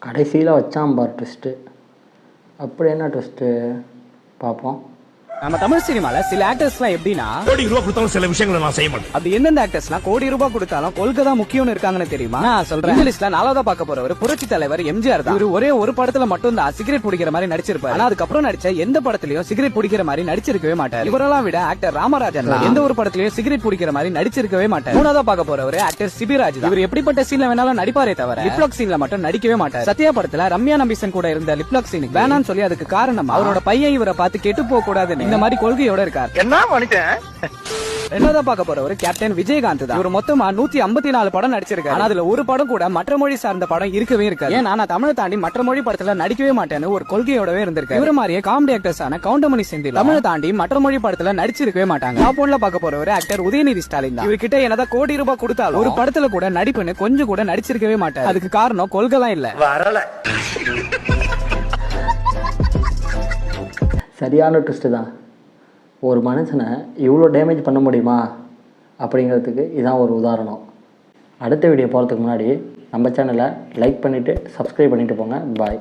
கடைசியில் வச்சான் பார் ட்விஸ்ட்டு. அப்படி என்ன ட்விஸ்ட்டு பார்ப்போம். நம்ம தமிழ் சினிமால சில ஆக்டர்ஸ்லாம் எப்படின்னா கோடி ரூபாய் கொடுத்தாலும் சில விஷயங்களை நான் செய்ய மாட்டேன். அப்படி எந்தெந்த ஆக்டர்ஸ்லாம் கோடி ரூபாய் கொடுத்தாலும் கொள்கை தான் முக்கியம்னு இருக்காங்கன்னு தெரியுமா? நான் சொல்றேன். இந்த லிஸ்ட்ல நாலாவதா பார்க்க போறவர் புரட்சி தலைவர் எம்ஜிஆர் தான். இவர் ஒரே ஒரு படத்துல மட்டும் தான் சிகரெட் பிடிக்கிற மாதிரி நடிச்சிருப்பாரு. ஆனா அதுக்கப்புறம் நடிச்ச எந்த படத்துலயும் சிகரெட் பிடிக்கிற மாதிரி நடிச்சிருக்கவே மாட்டார். இவரெல்லாம் விட ஆக்டர் ராமராஜன் எந்த ஒரு படத்துலயும் சிகரெட் பிடிக்கிற மாதிரி நடிச்சிருக்கவே மாட்டார். மூணாவதா பார்க்க போறவர் ஆக்டர் சிபிராஜ். இவர் எப்படிப்பட்ட சீன்ல வேணாலும் நடிப்பாரே தவிர லிப்லாக் சீன்ல மட்டும் நடிக்கவே மாட்டார். சத்யா படத்துல ரம்யா நம்பீசன் கூட இருந்த லிப்லாக் சீனுக்கு வேணான்னு சொல்லி அதுக்கு காரணம் அவரோட பையன் இவரை பார்த்து கெட்டு போக கூடாதுன்னு இந்த மாதிரி கொள்கையோட இருக்கார். என்ன மனுஷன்? ரெண்டாவதா பார்க்க போறவர் கேப்டன் விஜயகாந்த் தான். இவர் மொத்தமா 154 படம் நடிச்சிருக்காரு. ஆனா அதுல ஒரு படம் கூட மற்ற மொழி சார்ந்த படம் இருக்கவே இருக்காது. ஏன்னா நான் தமிழை தாண்டி மற்ற மொழி படத்துல நடிக்கவே மாட்டேன்னு ஒரு கொள்கையோடவே இருந்திருக்காரு. இவர மாதிரியே காமெடி ஆக்டர்ஸான கவுண்டமணி செந்தில் தமிழை தாண்டி மற்ற மொழி படத்துல நடிச்சிருக்கவே மாட்டாங்க. டாப் ஒன்ல பார்க்க போறவர் ஆக்டர் உதயநிதி ஸ்டாலின் தான். இவர்கிட்ட என்னதான் கோடி ரூபாய் கொடுத்தாலும் ஒரு படத்துல கூட நடிப்புன்னு கொஞ்சம் கூட நடிச்சிருக்கவே மாட்டார். அதுக்கு காரணம் கொள்கைலாம் இல்ல. சரியான ட்விஸ்ட்டு தான். ஒரு மனுஷனை இவ்வளோ டேமேஜ் பண்ண முடியுமா அப்படிங்கிறதுக்கு இதான் ஒரு உதாரணம். அடுத்த வீடியோ போகிறதுக்கு முன்னாடி நம்ம சேனலை லைக் பண்ணிவிட்டு சப்ஸ்கிரைப் பண்ணிவிட்டு போங்க. பாய்.